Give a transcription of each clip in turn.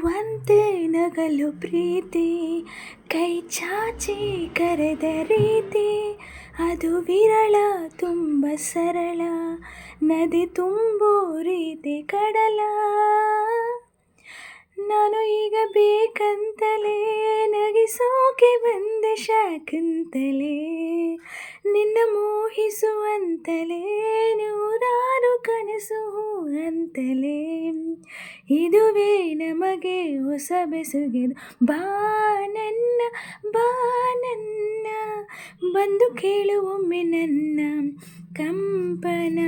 ನಗುವಂತೆ ನಗಲು ಪ್ರೀತಿ, ಕೈ ಚಾಚಿ ಕರೆದ ರೀತಿ ಅದು ವಿರಳ, ತುಂಬ ಸರಳ, ನದಿ ತುಂಬೋ ರೀತಿ ಕಡಲ. ನಾನು ಈಗ ಬೇಕಂತಲೇ ನಗಿಸೋಕೆ ಬಂದೆ ಶಾಕಂತಲೇ, ನಿನ್ನ ಮೋಹಿಸುವಂತಲೇ ನೂರಾರು ಕನಸು ಅಂತಲೇ. ಇದುವೇ ನಮಗೆ ಹೊಸ ಬೆಸುಗೆದು, ಬಾ ನನ್ನ ಬಾ ನನ್ನ, ಬಂದು ಕೇಳು ಒಮ್ಮೆ ನನ್ನ ಕಂಪನ.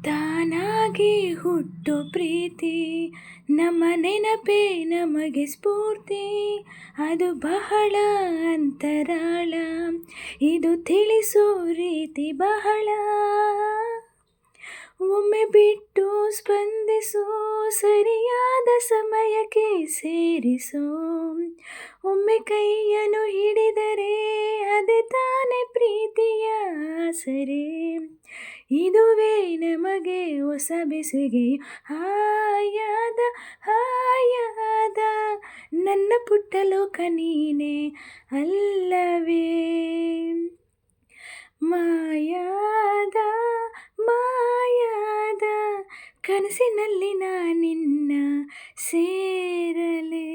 ತಾನಾಗಿ ಹುಟ್ಟು ಪ್ರೀತಿ, ನಮ್ಮ ನೆನಪೇ ನಮಗೆ ಸ್ಫೂರ್ತಿ, ಅದು ಬಹಳ ಅಂತರಾಳ, ಇದು ತಿಳಿಸೋ ರೀತಿ ಬಹಳ. ಒಮ್ಮೆ ಬಿಟ್ಟು ಸ್ಪಂದಿಸೋ, ಸರಿಯಾದ ಸಮಯಕ್ಕೆ ಸೇರಿಸೋ, ಒಮ್ಮೆ ಕೈಯನ್ನು ಹಿಡಿದರೆ ಅದೇ ತಾನೇ ಪ್ರೀತಿಯ ಆಸರೆ. ಇದುವೇ ನಮಗೆ ಹೊಸ ಬೆಸುಗೆಯು, ಹಾಯಾದ ಹಾಯಾದ ನನ್ನ ಪುಟ್ಟ ಲೋಕ ನೀನೇ ಅಲ್ಲವೇ. ಮಾಯಾದ ಮಾಯಾದ ಕನಸಿನಲ್ಲಿ ನಾನಿನ್ನ ಸೇರಲೇ.